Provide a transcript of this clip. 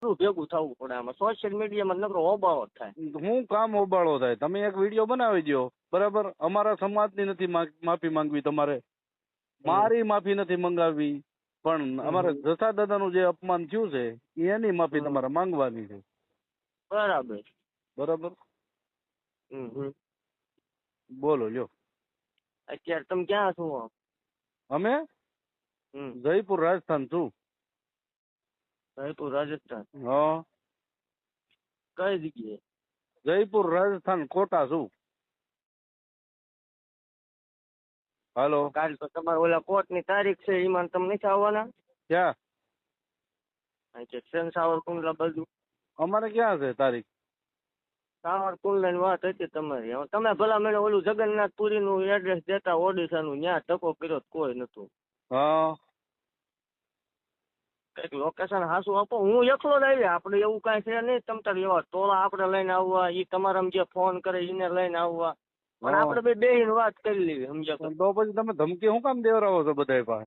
કેટલું ભેગું થવું પડે આમાં? સોશિયલ મીડિયામાં નકરો હોબાળો જ થાય. હું કામ ઓબાળો થાય? તમે એક વિડીયો બનાવી દો, બરાબર? અમારા સમાજની નથી માફી માંગવી તમારે, મારી માફી નથી મંગાવવી, પણ અમારે જસા દાદાનું જે અપમાન થયું છે એની માફી તમારે માંગવાની છે. બરાબર. બરાબર. હમ. બોલો લ્યો. અત્યારે તમે ક્યાં છો? અમે જયપુર રાજસ્થાન છું. જયપુર રાજસ્થાન? હા. કઈ જગ્યાએ? જયપુર રાજસ્થાન, કોટા છું. હાલો. કાલ તો તમારે ઓલા કોર્ટ ની તારીખ છે, એમાં તમે નથી આવવાના? ક્યાં? સાવરકુંડલા બાજુ. અમારે ક્યાં છે તારીખ? સાવરકુંડલા ની વાત હતી તમારી. હવે તમે ભલા મને ઓલું જગન્નાથપુરી નું એડ્રેસ દેતા ઓડિશા નું, ત્યાં ટકો કર્યો કોઈ નતું. હા. કઈક લોકેશન હાસું આપો, હું એકલો જ આવી. આપડે એવું કઈ છે નહીં. તમ તાર એવા ટોળા આપડે લઈને આવવા, ઈ તમારા જે ફોન કરે એને લઈને આવવા, પણ આપડે બે બેહીને વાત કરી લેવી, સમજ્યા? તો પછી તમે ધમકી શું કામ દેવરાવો છો બધા પાસે?